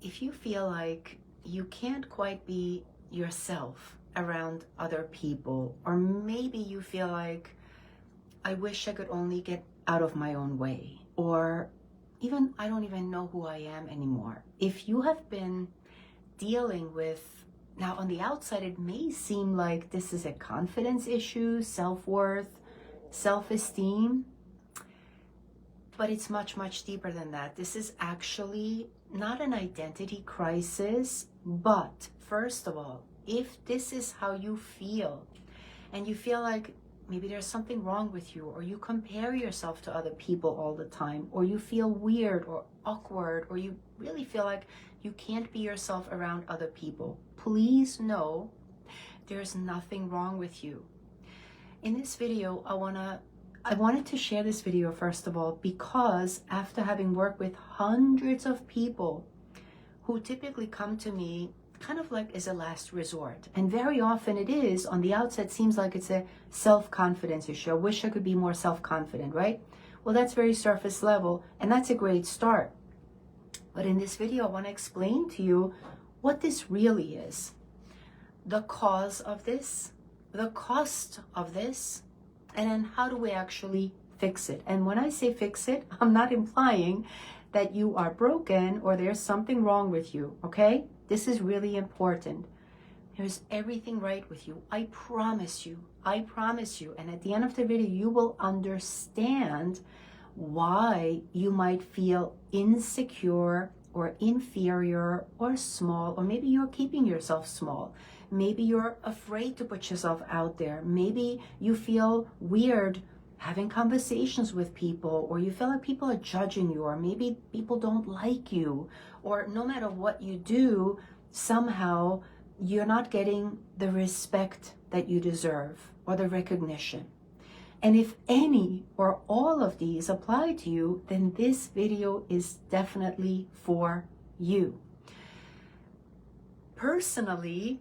if you feel like you can't quite be yourself around other people, or maybe you feel like, I wish I could only get out of my own way, or even I don't even know who I am anymore. If you have been dealing with, now on the outside, it may seem like this is a confidence issue, self-worth, self-esteem, but it's much, much deeper than that. This is actually not an identity crisis, but first of all, if this is how you feel, and you feel like maybe there's something wrong with you, or you compare yourself to other people all the time, or you feel weird or awkward, or you really feel like you can't be yourself around other people, please know there's nothing wrong with you. In this video, I wanted to share this video, first of all, because after having worked with hundreds of people who typically come to me kind of like as a last resort, and very often it is, on the outset, seems like it's a self-confidence issue. I wish I could be more self-confident, right? Well, that's very surface level, and that's a great start. But in this video, I want to explain to you what this really is, the cause of this, the cost of this, and then how do we actually fix it. And when I say fix it, I'm not implying that you are broken or there's something wrong with you, okay? This is really important. There's everything right with you. I promise you. I promise you. And at the end of the video, you will understand why you might feel insecure or inferior or small, or maybe you're keeping yourself small. Maybe you're afraid to put yourself out there. Maybe you feel weird having conversations with people, or you feel like people are judging you, or maybe people don't like you, or no matter what you do, somehow you're not getting the respect that you deserve or the recognition. And if any or all of these apply to you, then this video is definitely for you. Personally,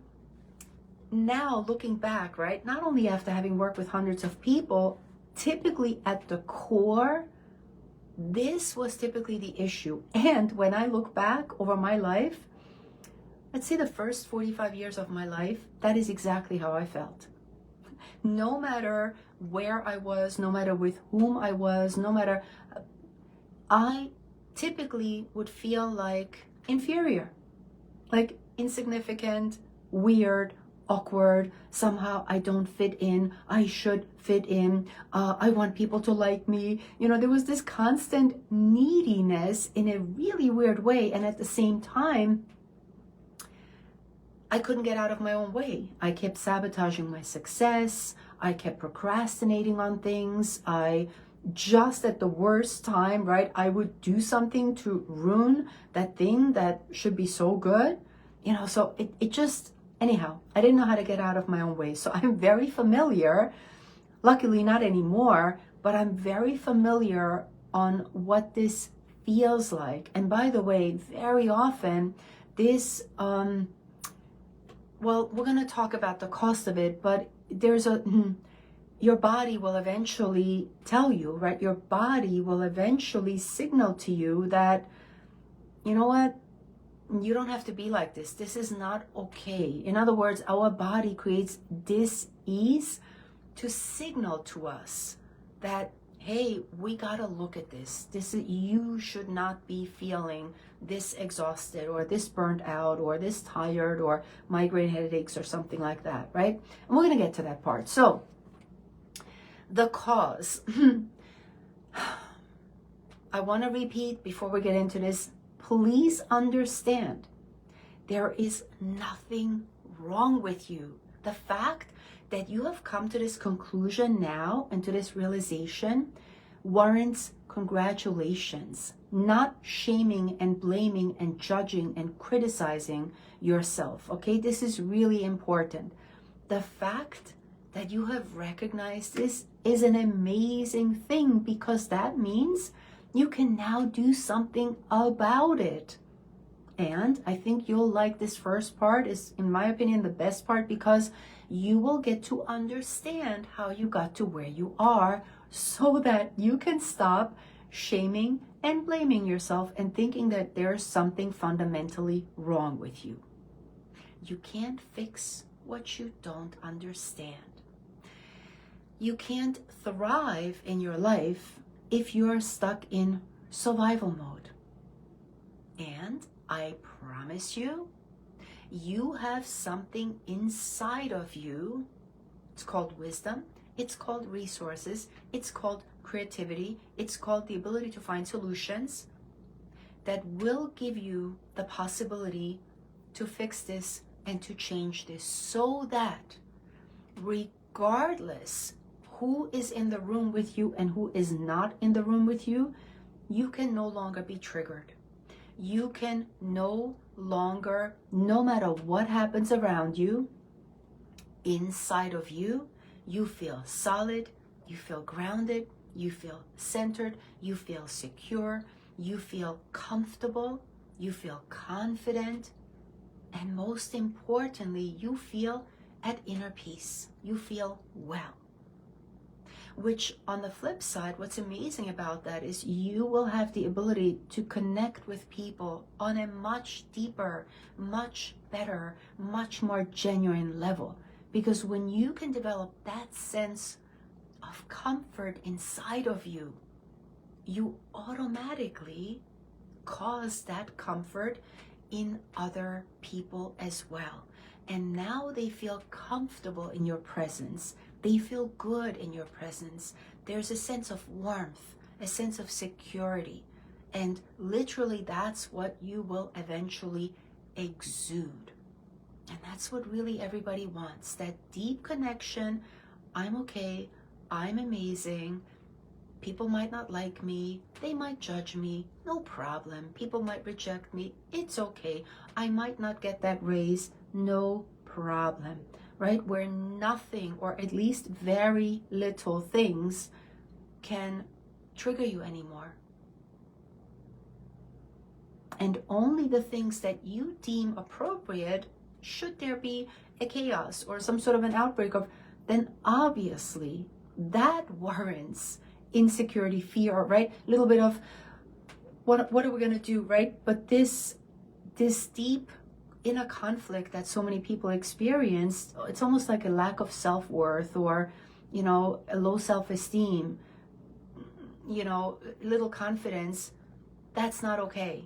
now looking back, right, not only after having worked with hundreds of people, typically at the core, this was typically the issue. And when I look back over my life, let's say the first 45 years of my life, that is exactly how I felt. No matter where I was, no matter with whom I was, no matter, I typically would feel like inferior, like insignificant, weird, awkward, somehow I don't fit in, I should fit in, I want people to like me. You know, there was this constant neediness in a really weird way, and at the same time, I couldn't get out of my own way. I kept sabotaging my success, I kept procrastinating on things, I just at the worst time, right, I would do something to ruin that thing that should be so good, you know, so it just, anyhow, I didn't know how to get out of my own way. So I'm very familiar, luckily not anymore, but I'm very familiar on what this feels like. And by the way, very often this, well, we're going to talk about the cost of it, but there's your body will eventually tell you, right? Your body will eventually signal to you that, you know what? You don't have to be like this. This is not okay. In other words, our body creates dis-ease to signal to us that, hey, we gotta look at this. You should not be feeling this exhausted or this burnt out or this tired or migraine headaches or something like that, right? And we're gonna get to that part. So, the cause. I wanna repeat before we get into this. Please understand, there is nothing wrong with you. The fact that you have come to this conclusion now and to this realization warrants congratulations, not shaming and blaming and judging and criticizing yourself, okay? This is really important. The fact that you have recognized this is an amazing thing, because that means you can now do something about it. And I think you'll like this first part, is, in my opinion, the best part, because you will get to understand how you got to where you are so that you can stop shaming and blaming yourself and thinking that there's something fundamentally wrong with you. You can't fix what you don't understand. You can't thrive in your life if you're stuck in survival mode. And I promise you, you have something inside of you. It's called wisdom. It's called resources. It's called creativity. It's called the ability to find solutions that will give you the possibility to fix this and to change this, so that regardless who is in the room with you and who is not in the room with you, you can no longer be triggered. You can no longer, no matter what happens around you, inside of you, you feel solid, you feel grounded, you feel centered, you feel secure, you feel comfortable, you feel confident, and most importantly, you feel at inner peace. You feel well. Which, on the flip side, what's amazing about that is you will have the ability to connect with people on a much deeper, much better, much more genuine level. Because when you can develop that sense of comfort inside of you, you automatically cause that comfort in other people as well. And now they feel comfortable in your presence. They feel good in your presence. There's a sense of warmth, a sense of security. And literally that's what you will eventually exude. And that's what really everybody wants, that deep connection. I'm okay, I'm amazing. People might not like me, they might judge me, no problem. People might reject me, it's okay. I might not get that raise, no problem, right? Where nothing, or at least very little things, can trigger you anymore. And only the things that you deem appropriate, should there be a chaos or some sort of an outbreak of, then obviously that warrants insecurity, fear, right? A little bit of what are we going to do, right? But this deep inner conflict that so many people experience, it's almost like a lack of self-worth, or a low self-esteem, little confidence. That's not okay.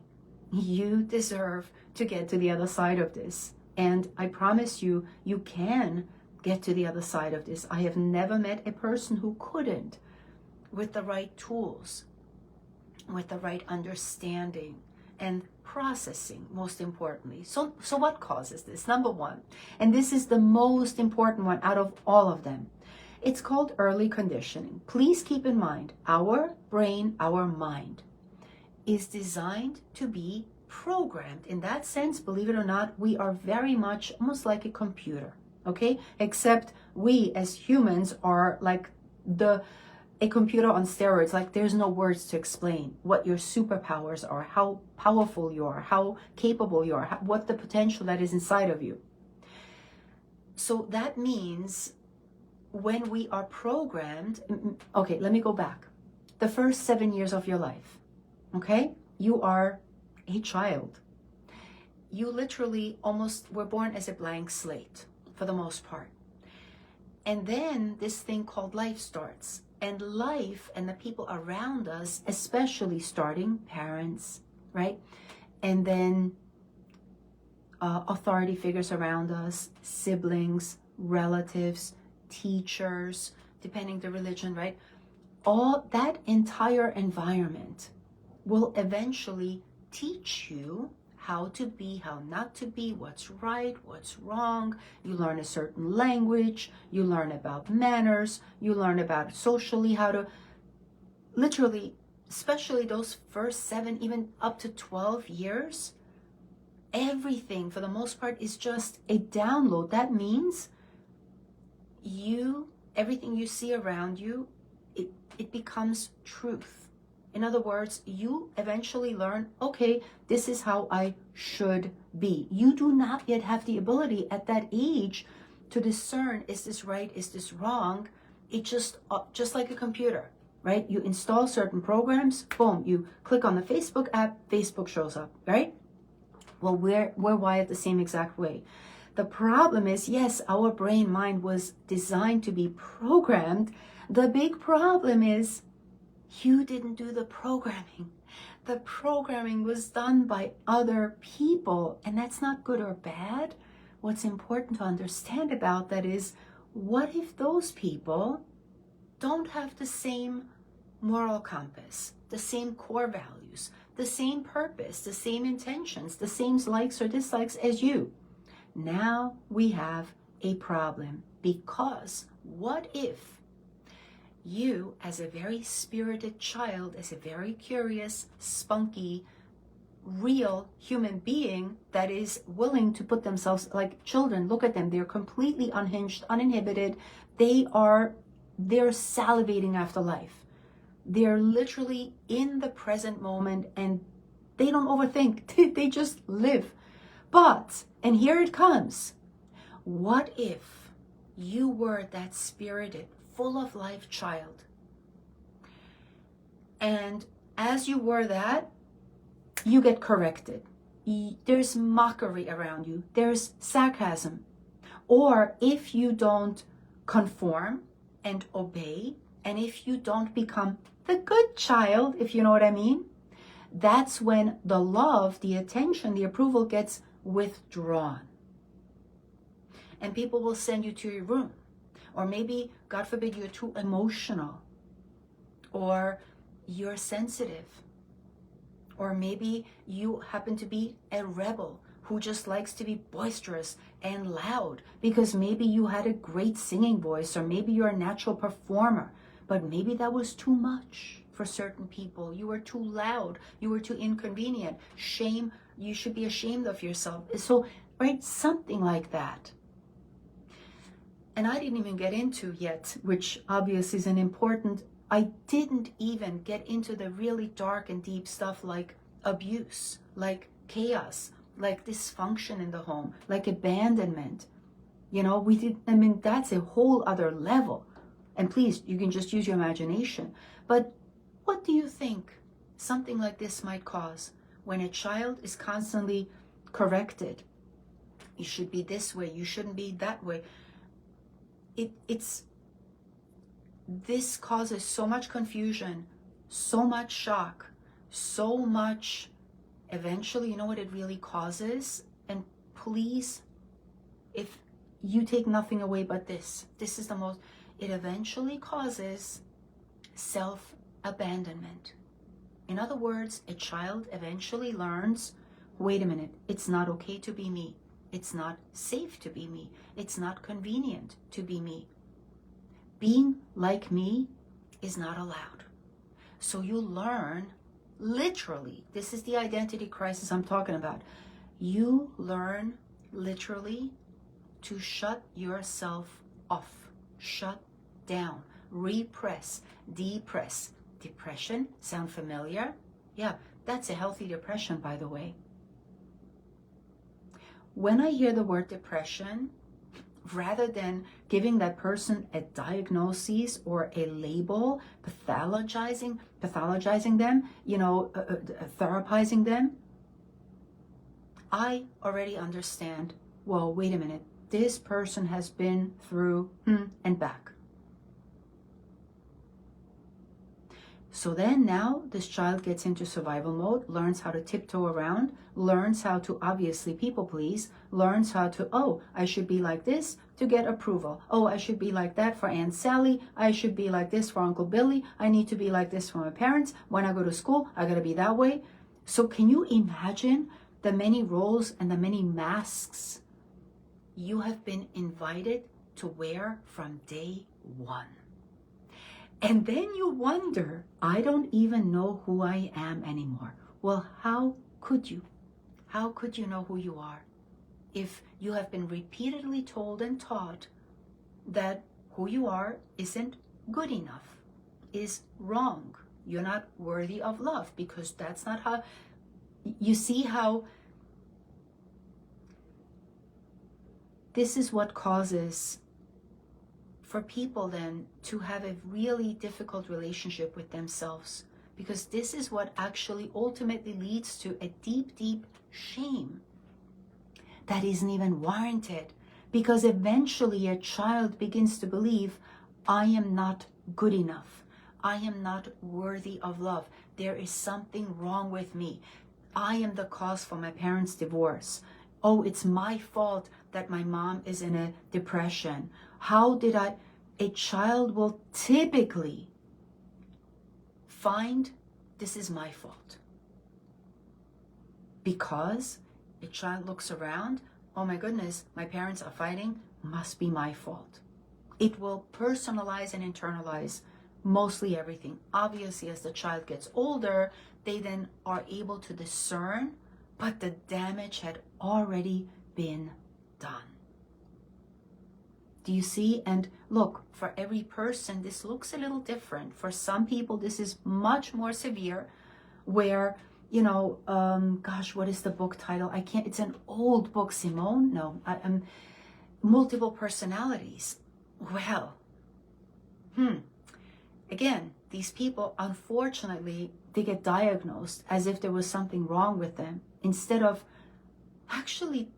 You deserve to get to the other side of this, and I promise you, you can get to the other side of this. I have never met a person who couldn't, with the right tools, with the right understanding and processing, most importantly. So what causes this? Number one, and this is the most important one out of all of them, it's called early conditioning. Please keep in mind, our brain, our mind, is designed to be programmed. In that sense, believe it or not, we are very much almost like a computer, okay? Except we as humans are like a computer on steroids. Like, there's no words to explain what your superpowers are, how powerful you are, how capable you are, what the potential that is inside of you. So that means when we are programmed, okay, let me go back. The first 7 years of your life, okay? You are a child. You literally almost were born as a blank slate for the most part. And then this thing called life starts. And life and the people around us, especially starting parents, right? And then authority figures around us, siblings, relatives, teachers, depending the religion, right? All that entire environment will eventually teach you how to be, how not to be, what's right, what's wrong. You learn a certain language, you learn about manners, you learn about socially how to, literally, especially those first 7, even up to 12 years, everything for the most part is just a download. That means everything you see around you, it becomes truth. In other words, you eventually learn, okay, this is how I should be. You do not yet have the ability at that age to discern, is this right, is this wrong? It just like a computer, right? You install certain programs, boom, you click on the Facebook app, Facebook shows up, right? Well, we're wired the same exact way. The problem is, yes, our brain mind was designed to be programmed. The big problem is you didn't do the programming. The programming was done by other people, and that's not good or bad. What's important to understand about that is, what if those people don't have the same moral compass, the same core values, the same purpose, the same intentions, the same likes or dislikes as you? Now we have a problem, because what if you, as a very spirited child, as a very curious, spunky, real human being that is willing to put themselves, like children, look at them, they're completely unhinged, uninhibited, they're salivating after life. They're literally in the present moment, and they don't overthink. They just live. But, and here it comes, what if you were that spirited, full of life child? And as you were that, you get corrected. There's mockery around you. There's sarcasm. Or if you don't conform and obey, and if you don't become the good child, if you know what I mean, that's when the love, the attention, the approval gets withdrawn. And people will send you to your room. Or maybe, God forbid, you're too emotional. Or you're sensitive. Or maybe you happen to be a rebel who just likes to be boisterous and loud, because maybe you had a great singing voice, or maybe you're a natural performer, but maybe that was too much for certain people. You were too loud. You were too inconvenient. Shame, you should be ashamed of yourself. So, right, something like that. And I didn't even get into yet, which obviously is an important, I didn't even get into the really dark and deep stuff like abuse, like chaos, like dysfunction in the home, like abandonment. You know, that's a whole other level. And please, you can just use your imagination. But what do you think something like this might cause when a child is constantly corrected? You should be this way, you shouldn't be that way. This causes so much confusion, so much shock, so much, eventually, you know what it really causes? And please, if you take nothing away but this is the most, it eventually causes self-abandonment. In other words, a child eventually learns, wait a minute, it's not okay to be me. It's not safe to be me. It's not convenient to be me. Being like me is not allowed. So you learn, literally, this is the identity crisis I'm talking about. You learn literally to shut yourself off, shut down, repress, depress. Depression, sound familiar? Yeah, that's a healthy depression, by the way. When I hear the word depression, rather than giving that person a diagnosis or a label, pathologizing them, therapizing them, I already understand, well, wait a minute, this person has been through and back. So then now this child gets into survival mode, learns how to tiptoe around, learns how to obviously people please, learns how to, oh, I should be like this to get approval. Oh, I should be like that for Aunt Sally. I should be like this for Uncle Billy. I need to be like this for my parents. When I go to school, I gotta be that way. So can you imagine the many roles and the many masks you have been invited to wear from day one? And then you wonder, I don't even know who I am anymore. Well, how could you? How could you know who you are if you have been repeatedly told and taught that who you are isn't good enough, is wrong, you're not worthy of love, because that's not how, you see how this is what causes for people then to have a really difficult relationship with themselves, because this is what actually ultimately leads to a deep, deep shame that isn't even warranted, because eventually a child begins to believe, I am not good enough. I am not worthy of love. There is something wrong with me. I am the cause for my parents' divorce. Oh, it's my fault that my mom is in a depression. A child will typically find this is my fault. Because a child looks around, oh my goodness, my parents are fighting, must be my fault. It will personalize and internalize mostly everything. Obviously, as the child gets older, they then are able to discern, but the damage had already been done. Do you see? And look, for every person, this looks a little different. For some people, this is much more severe, where, gosh, what is the book title? It's an old book, Simone. No, multiple personalities. Well, again, these people, unfortunately, they get diagnosed as if there was something wrong with them, instead of actually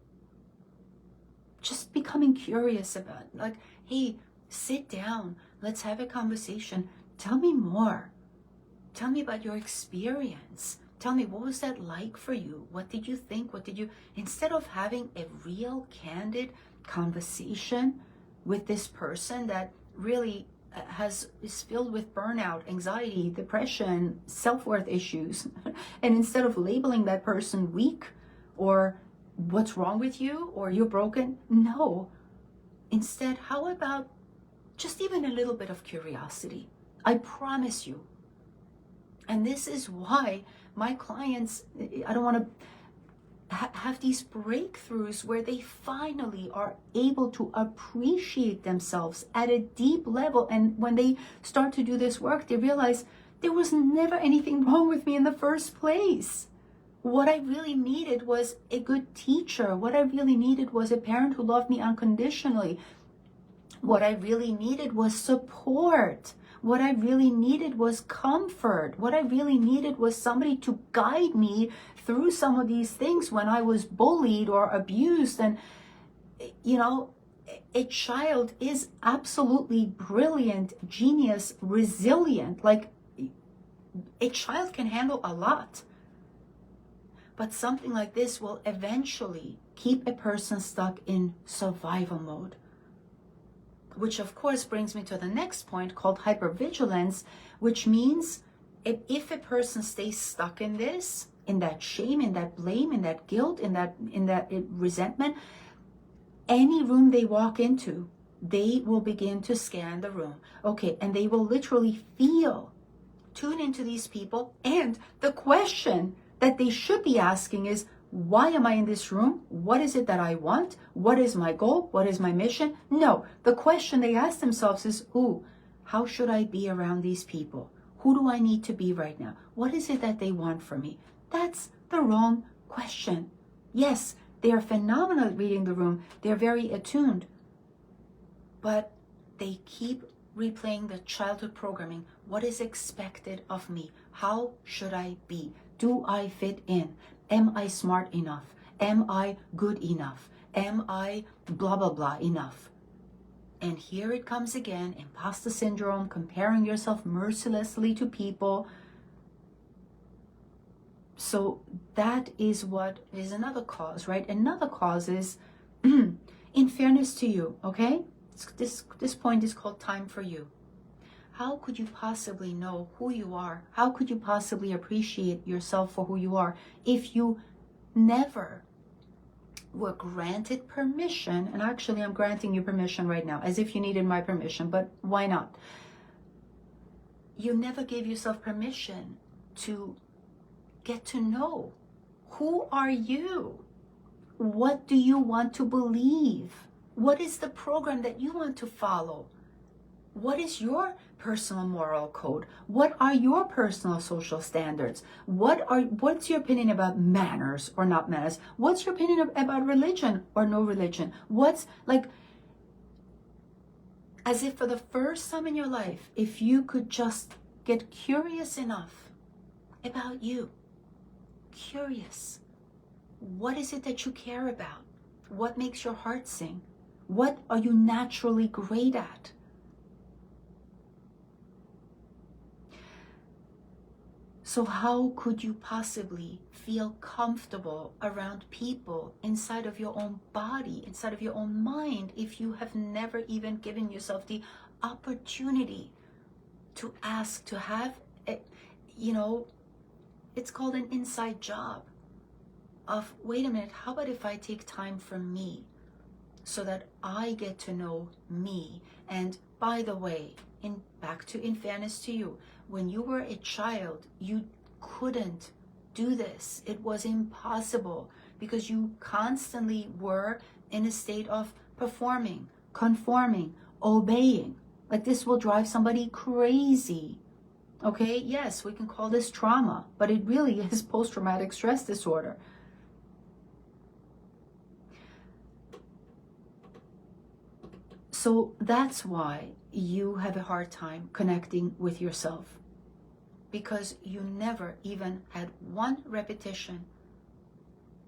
just becoming curious about, like, hey, sit down, let's have a conversation. Tell me more. Tell me about your experience. Tell me, what was that like for you? What did you think? Instead of having a real, candid conversation with this person that really is filled with burnout, anxiety, depression, self-worth issues, and instead of labeling that person weak or what's wrong with you or you're broken, no. Instead, how about just even a little bit of curiosity? I promise you. And this is why my clients, I don't want to have these breakthroughs where they finally are able to appreciate themselves at a deep level. And when they start to do this work, they realize there was never anything wrong with me in the first place. What I really needed was a good teacher. What I really needed was a parent who loved me unconditionally. What I really needed was support. What I really needed was comfort. What I really needed was somebody to guide me through some of these things when I was bullied or abused. And, a child is absolutely brilliant, genius, resilient. Like, a child can handle a lot. But something like this will eventually keep a person stuck in survival mode. Which of course brings me to the next point, called hypervigilance, which means if a person stays stuck in this, in that shame, in that blame, in that guilt, in that resentment, any room they walk into, they will begin to scan the room. Okay, and they will literally tune into these people, and the question that they should be asking is, why am I in this room? What is it that I want? What is my goal? What is my mission? No, the question they ask themselves is, how should I be around these people? Who do I need to be right now? What is it that they want from me? That's the wrong question. Yes, they are phenomenal at reading the room. They're very attuned. But they keep replaying the childhood programming. What is expected of me? How should I be? Do I fit in? Am I smart enough? Am I good enough? Am I blah, blah, blah enough? And here it comes again, imposter syndrome, comparing yourself mercilessly to people. So that is what is another cause, right? Another cause is, in fairness to you, okay? This point is called time for you. How could you possibly know who you are? How could you possibly appreciate yourself for who you are if you never were granted permission? And actually, I'm granting you permission right now, as if you needed my permission, but why not? You never gave yourself permission to get to know, who are you? What do you want to believe? What is the program that you want to follow? What is your personal moral code? What are your personal social standards? What's your opinion about manners or not manners? What's your opinion about religion or no religion? What's like, As if for the first time in your life, if you could just get curious enough about you, curious, what is it that you care about? What makes your heart sing? What are you naturally great at? So how could you possibly feel comfortable around people inside of your own body, inside of your own mind, if you have never even given yourself the opportunity to ask, to have, it's called an inside job of, wait a minute, how about if I take time for me so that I get to know me? And by the way, in fairness to you, when you were a child, you couldn't do this. It was impossible because you constantly were in a state of performing, conforming, obeying. Like, this will drive somebody crazy. Okay, yes, we can call this trauma, but it really is post-traumatic stress disorder. So that's why you have a hard time connecting with yourself, because you never even had one repetition.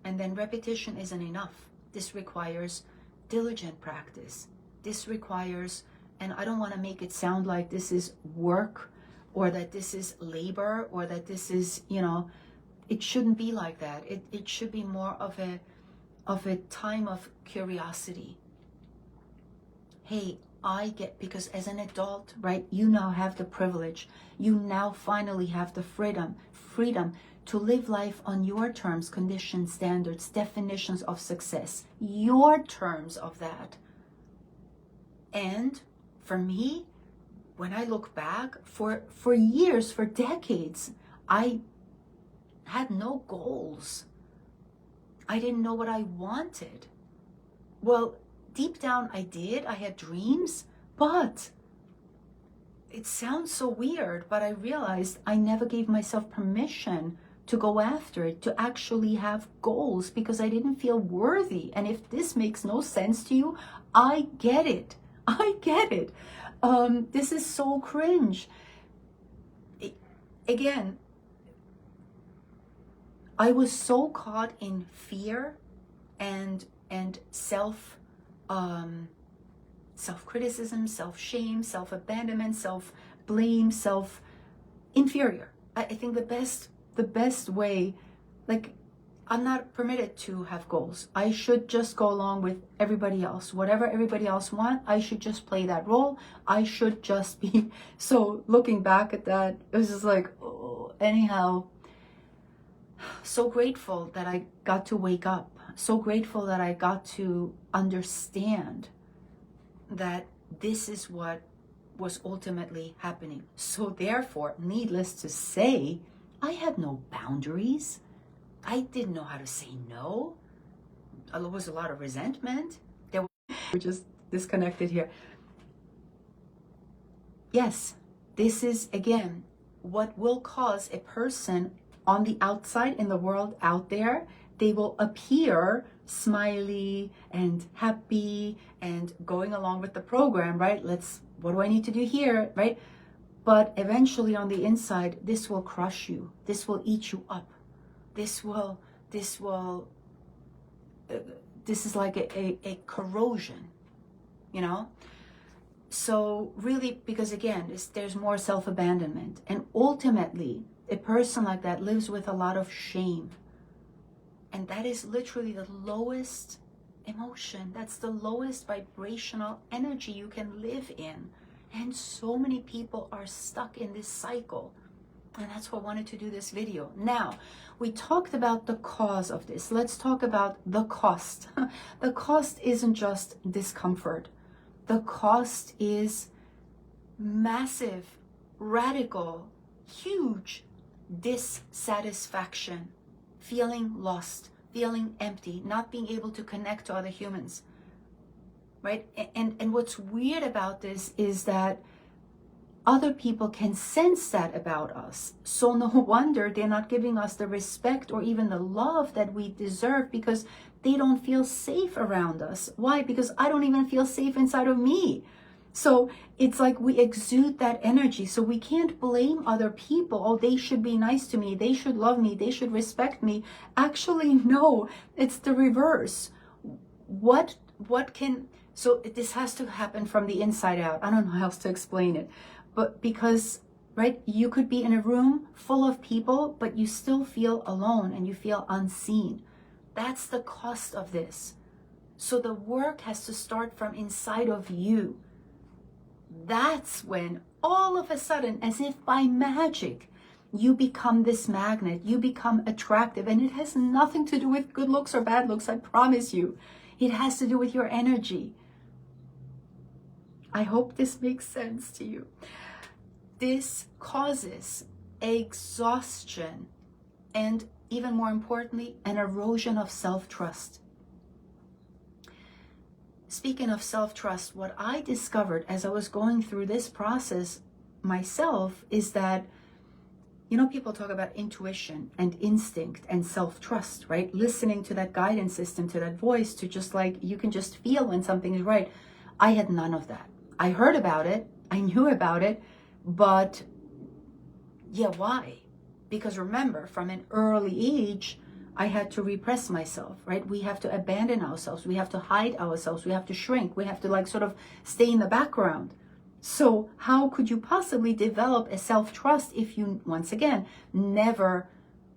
And then repetition isn't enough. This requires diligent practice. This requires, and I don't want to make it sound like this is work or that this is labor or that this is, it shouldn't be like that. It should be more of a time of curiosity. Hey, because as an adult, right, you now have the privilege, you now finally have the freedom to live life on your terms, conditions, standards, definitions of success, your terms of that. And for me, when I look back, for years, for decades, I had no goals. I didn't know what I wanted. Well, deep down I did. I had dreams, but it sounds so weird, but I realized I never gave myself permission to go after it, to actually have goals, because I didn't feel worthy. And if this makes no sense to you, I get it. This is so cringe. Again, I was so caught in fear and self-criticism, self-shame, self-abandonment, self-blame, self-inferior. I think the best way, like, I'm not permitted to have goals. I should just go along with everybody else. Whatever everybody else wants, I should just play that role. I should just be. So looking back at that, it was just like, oh, anyhow, so grateful that I got to wake up. So grateful that I got to understand that this is what was ultimately happening. So therefore, needless to say, I had no boundaries. I didn't know how to say no. There was a lot of resentment. We're just disconnected here. Yes, this is, again, what will cause a person on the outside, in the world out there. They will appear smiley and happy and going along with the program, right? What do I need to do here, right? But eventually on the inside, this will crush you. This will eat you up. This is like a corrosion, So really, because again, there's more self-abandonment. And ultimately, a person like that lives with a lot of shame. And that is literally the lowest emotion. That's the lowest vibrational energy you can live in. And so many people are stuck in this cycle. And that's why I wanted to do this video. Now, we talked about the cause of this. Let's talk about the cost. The cost isn't just discomfort. The cost is massive, radical, huge dissatisfaction, feeling lost, feeling empty, not being able to connect to other humans, right? And what's weird about this is that other people can sense that about us. So no wonder they're not giving us the respect or even the love that we deserve, because they don't feel safe around us. Why? Because I don't even feel safe inside of me. So it's like we exude that energy. So we can't blame other people. Oh, they should be nice to me. They should love me. They should respect me. Actually, no, it's the reverse. What can, so this has to happen from the inside out. I don't know how else to explain it, but because, right, you could be in a room full of people, but you still feel alone and you feel unseen. That's the cost of this. So the work has to start from inside of you. That's when all of a sudden, as if by magic, you become this magnet, you become attractive, and it has nothing to do with good looks or bad looks, I promise you. It has to do with your energy. I hope this makes sense to you. This causes exhaustion and, even more importantly, an erosion of self-trust. Speaking of self-trust, what I discovered as I was going through this process myself is that, you know, people talk about intuition and instinct and self-trust, right? Listening to that guidance system, to that voice, to just like, you can just feel when something is right. I had none of that. I heard about it, I knew about it, but yeah, why? Because remember, from an early age, I had to repress myself, right? We have to abandon ourselves. We have to hide ourselves. We have to shrink. We have to like sort of stay in the background. So how could you possibly develop a self-trust if you, once again, never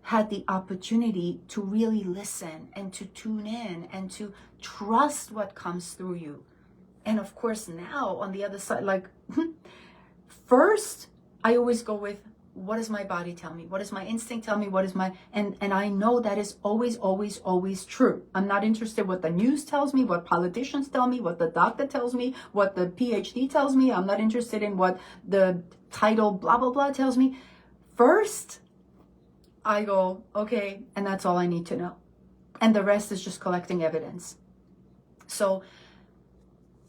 had the opportunity to really listen and to tune in and to trust what comes through you? And of course, now on the other side, like first, I always go with, what does my body tell me? What does my instinct tell me? What is my, and I know that is always, always, always true. I'm not interested what the news tells me, what politicians tell me, what the doctor tells me, what the PhD tells me. I'm not interested in what the title blah, blah, blah tells me. First, I go, okay, and that's all I need to know. And the rest is just collecting evidence. So,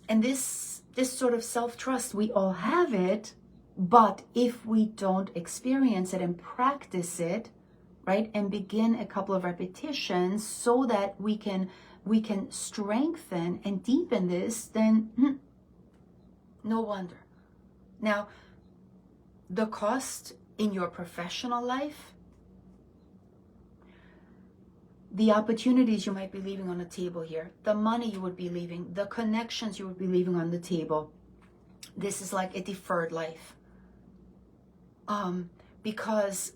and this sort of self-trust, we all have it. But if we don't experience it and practice it, right, and begin a couple of repetitions so that we can strengthen and deepen this, then no wonder. Now, the cost in your professional life, the opportunities you might be leaving on the table here, the money you would be leaving, the connections you would be leaving on the table, this is like a deferred life. Because,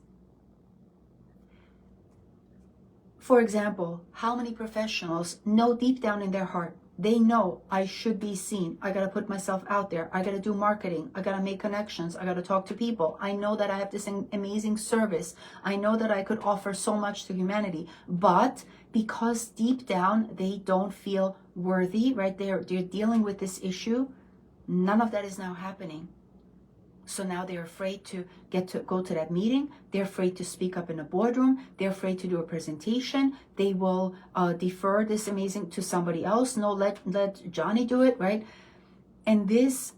for example, how many professionals know deep down in their heart, they know I should be seen. I got to put myself out there. I got to do marketing. I got to make connections. I got to talk to people. I know that I have this amazing service. I know that I could offer so much to humanity. But because deep down they don't feel worthy, right? They're dealing with this issue. None of that is now happening. So now they're afraid to go to that meeting. They're afraid to speak up in a boardroom. They're afraid to do a presentation. They will defer this amazing to somebody else. No, let Johnny do it, right? And this,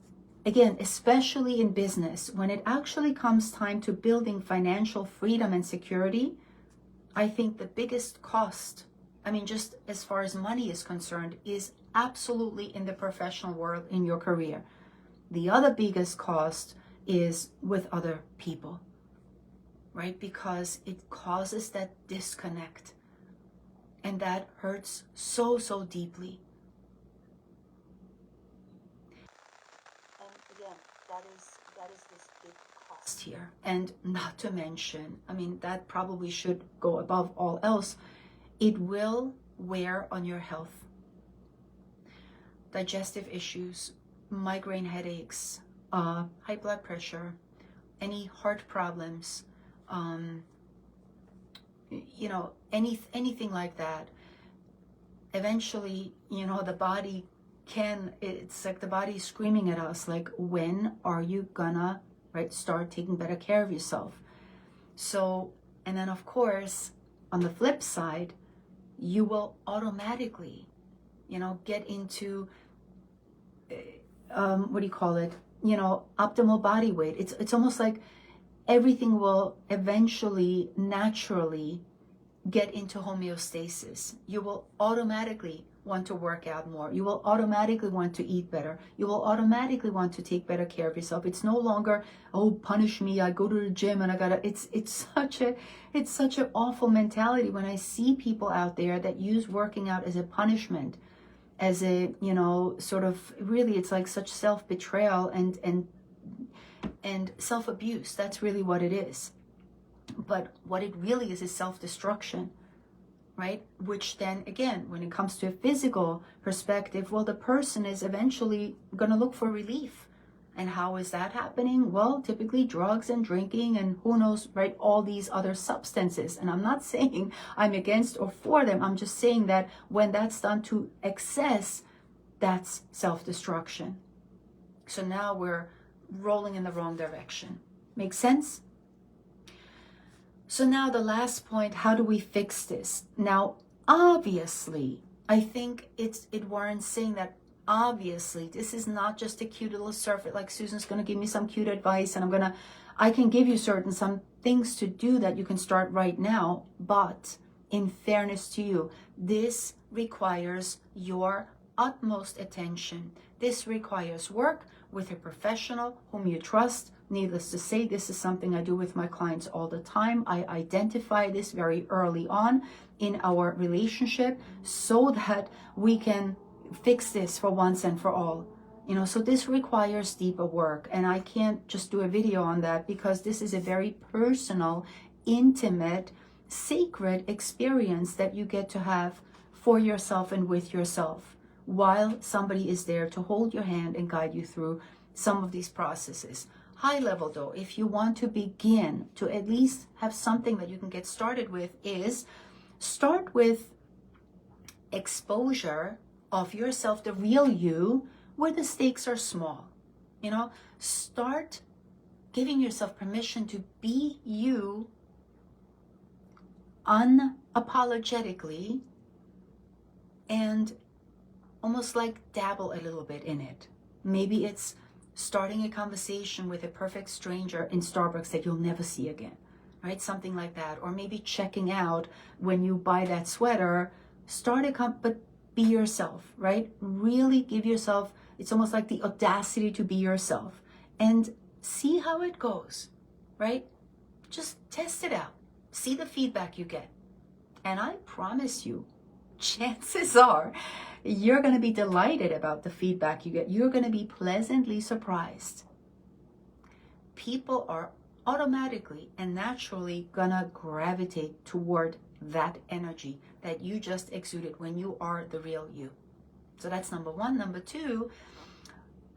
again, especially in business, when it actually comes time to building financial freedom and security, I think the biggest cost, I mean, just as far as money is concerned, is absolutely in the professional world, in your career. The other biggest cost is with other people, right? Because it causes that disconnect, and that hurts so, so deeply. And again, that is this big cost here. And not to mention, I mean, that probably should go above all else, it will wear on your health. Digestive issues, migraine headaches, high blood pressure, any heart problems, you know, anything like that. Eventually, you know, the body it's like the body is screaming at us, like, when are you gonna, right, start taking better care of yourself? So, and then of course, on the flip side, you will automatically, you know, get into, what do you call it? You know, optimal body weight. It's almost like everything will eventually, naturally get into homeostasis. You will automatically want to work out more. You will automatically want to eat better. You will automatically want to take better care of yourself. It's no longer, oh, punish me, I go to the gym and I gotta, it's such an awful mentality when I see people out there that use working out as a punishment, as a, you know, sort of, really, it's like such self-betrayal and self-abuse. That's really what it is. But what it really is self-destruction, right? Which then, again, when it comes to a physical perspective, well, the person is eventually going to look for relief. And how is that happening? Well, typically drugs and drinking and who knows, right? All these other substances. And I'm not saying I'm against or for them. I'm just saying that when that's done to excess, that's self-destruction. So now we're rolling in the wrong direction. Make sense? So now the last point, how do we fix this? Now, obviously, I think it warrants saying that obviously this is not just a cute little surfeit, like Susan's going to give me some cute advice and I can give you some things to do that you can start right now. But in fairness to you, this requires your utmost attention. This requires work with a professional whom you trust. Needless to say, this is something I do with my clients all the time. I identify this very early on in our relationship so that we can fix this for once and for all. You know, so this requires deeper work, and I can't just do a video on that because this is a very personal, intimate, sacred experience that you get to have for yourself and with yourself, while somebody is there to hold your hand and guide you through some of these processes. High level though, if you want to begin to at least have something that you can get started with, is start with exposure of yourself, the real you, where the stakes are small. You know, start giving yourself permission to be you unapologetically and almost like dabble a little bit in it. Maybe it's starting a conversation with a perfect stranger in Starbucks that you'll never see again, right? Something like that. Or maybe checking out when you buy that sweater, but be yourself, right? Really give yourself, it's almost like the audacity to be yourself and see how it goes, right? Just test it out. See the feedback you get. And I promise you, chances are you're going to be delighted about the feedback you get. You're going to be pleasantly surprised. People are automatically and naturally going to gravitate toward that energy that you just exuded when you are the real you. So that's number one. Number two,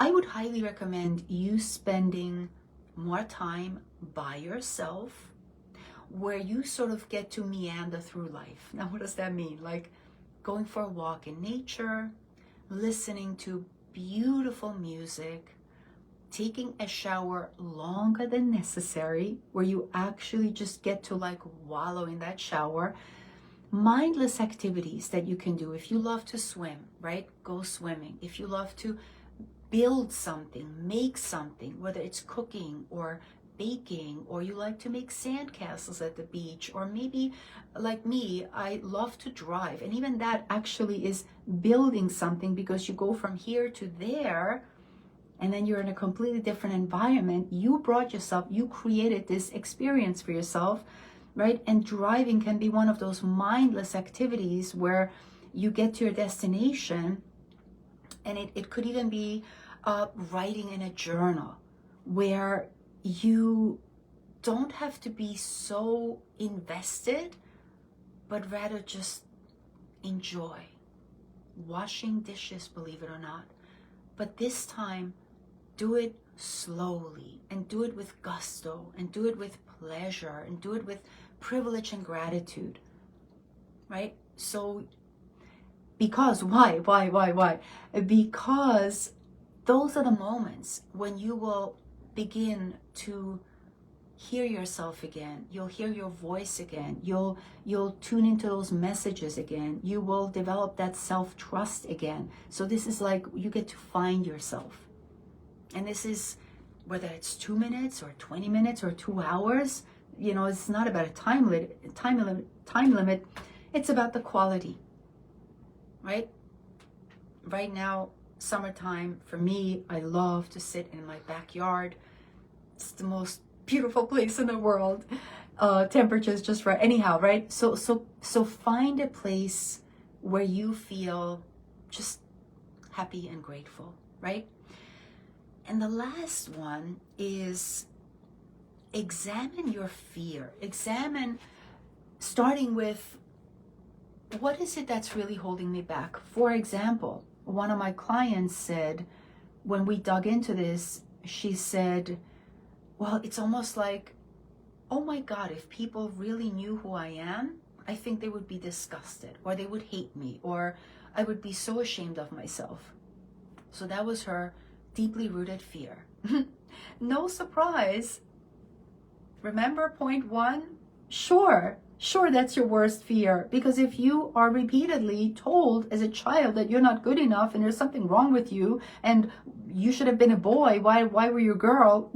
I would highly recommend you spending more time by yourself where you sort of get to meander through life. Now, what does that mean? Like going for a walk in nature, listening to beautiful music, taking a shower longer than necessary, where you actually just get to like wallow in that shower. Mindless activities that you can do. If you love to swim, right? Go swimming. If you love to build something, make something, whether it's cooking or baking, or you like to make sandcastles at the beach, or maybe like me, I love to drive, and even that actually is building something, because you go from here to there and then you're in a completely different environment. You brought yourself, you created this experience for yourself, right? And driving can be one of those mindless activities where you get to your destination, and it could even be writing in a journal where you don't have to be so invested, but rather just enjoy. Washing dishes, believe it or not. But this time, do it slowly, and do it with gusto, and do it with pleasure, and do it with privilege and gratitude, right? So, because, why? Because those are the moments when you will begin to hear yourself again. You'll hear your voice again. You'll tune into those messages again. You will develop that self-trust again. So this is like you get to find yourself. And this is, whether it's 2 minutes or 20 minutes or 2 hours, it's not about a time limit. It's about the quality, right? Right now, summertime, for me, I love to sit in my backyard. It's the most beautiful place in the world. Temperature's just right. Anyhow, right? So find a place where you feel just happy and grateful, right? And the last one is examine your fear. Examine, starting with, what is it that's really holding me back? For example, one of my clients said, when we dug into this, she said, well, it's almost like, oh my God, if people really knew who I am, I think they would be disgusted, or they would hate me, or I would be so ashamed of myself. So that was her deeply rooted fear. No surprise. Remember point one? Sure, that's your worst fear. Because if you are repeatedly told as a child that you're not good enough and there's something wrong with you and you should have been a boy, why were you a girl?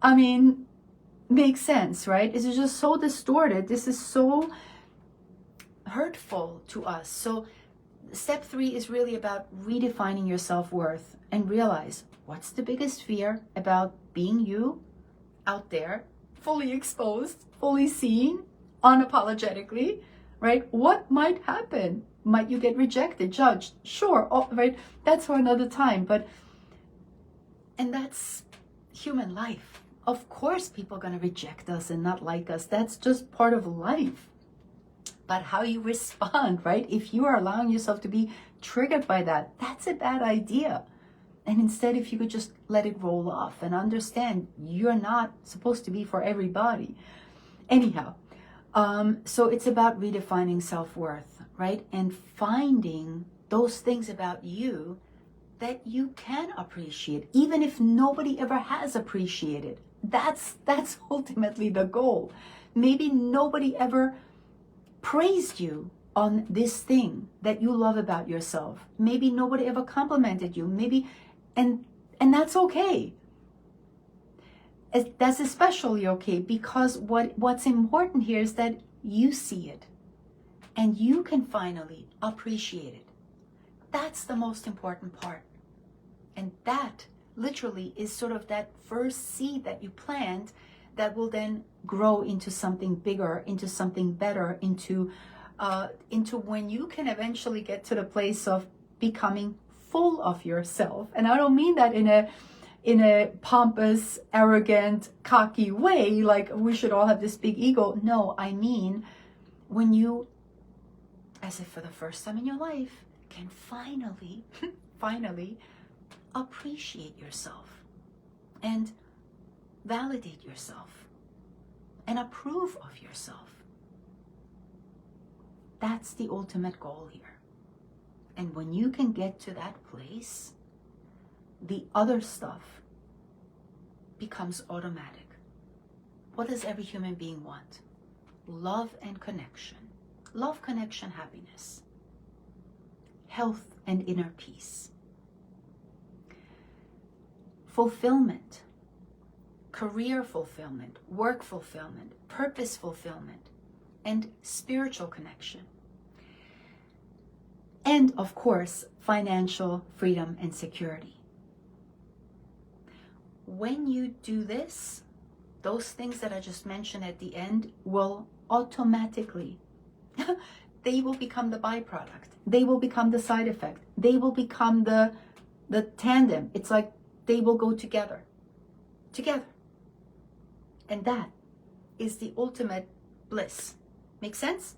I mean, makes sense, right? This is just so distorted. This is so hurtful to us. So step 3 is really about redefining your self-worth and realize, what's the biggest fear about being you out there, fully exposed, fully seen, unapologetically, right? What might happen? Might you get rejected, judged? Sure, right? That's for another time. And that's human life. Of course, people are going to reject us and not like us. That's just part of life. But how you respond, right? If you are allowing yourself to be triggered by that, that's a bad idea. And instead, if you could just let it roll off and understand you're not supposed to be for everybody. Anyhow, so it's about redefining self-worth, right? And finding those things about you that you can appreciate, even if nobody ever has appreciated. That's ultimately the goal. Maybe nobody ever praised you on this thing that you love about yourself. Maybe nobody ever complimented you. Maybe, and that's okay. That's especially okay, because what's important here is that you see it and you can finally appreciate it. That's the most important part. And that literally is sort of that first seed that you plant that will then grow into something bigger, into something better, into when you can eventually get to the place of becoming full of yourself. And I don't mean that in a pompous, arrogant, cocky way, like we should all have this big ego. No, I mean when you, as if for the first time in your life, can finally appreciate yourself and validate yourself and approve of yourself. That's the ultimate goal here. And when you can get to that place, the other stuff becomes automatic. What does every human being want? Love and connection. Love, connection, happiness. Health and inner peace. Fulfillment. Career fulfillment, work fulfillment, purpose fulfillment, and spiritual connection. And of course, financial freedom and security. When you do this, those things that I just mentioned at the end will automatically, they will become the byproduct. They will become the side effect. They will become the tandem. It's like they will go together. And that is the ultimate bliss. Make sense?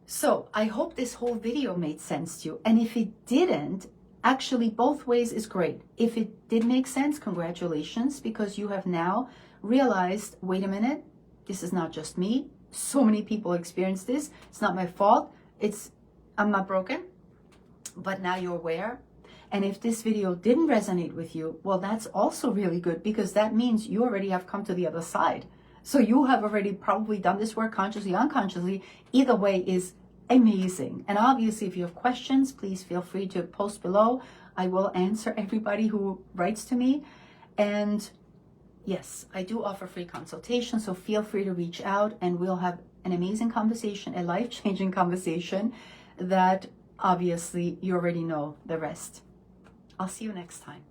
So I hope this whole video made sense to you. And if it didn't, actually both ways is great. If it did make sense, congratulations, because you have now realized, wait a minute, this is not just me. So many people experience this. It's not my fault. I'm not broken. But now you're aware. And if this video didn't resonate with you, well, that's also really good, because that means you already have come to the other side. So you have already probably done this work consciously, unconsciously. Either way is amazing. And obviously, if you have questions, please feel free to post below. I will answer everybody who writes to me. And yes, I do offer free consultation, so feel free to reach out and we'll have an amazing conversation, a life-changing conversation that obviously you already know the rest. I'll see you next time.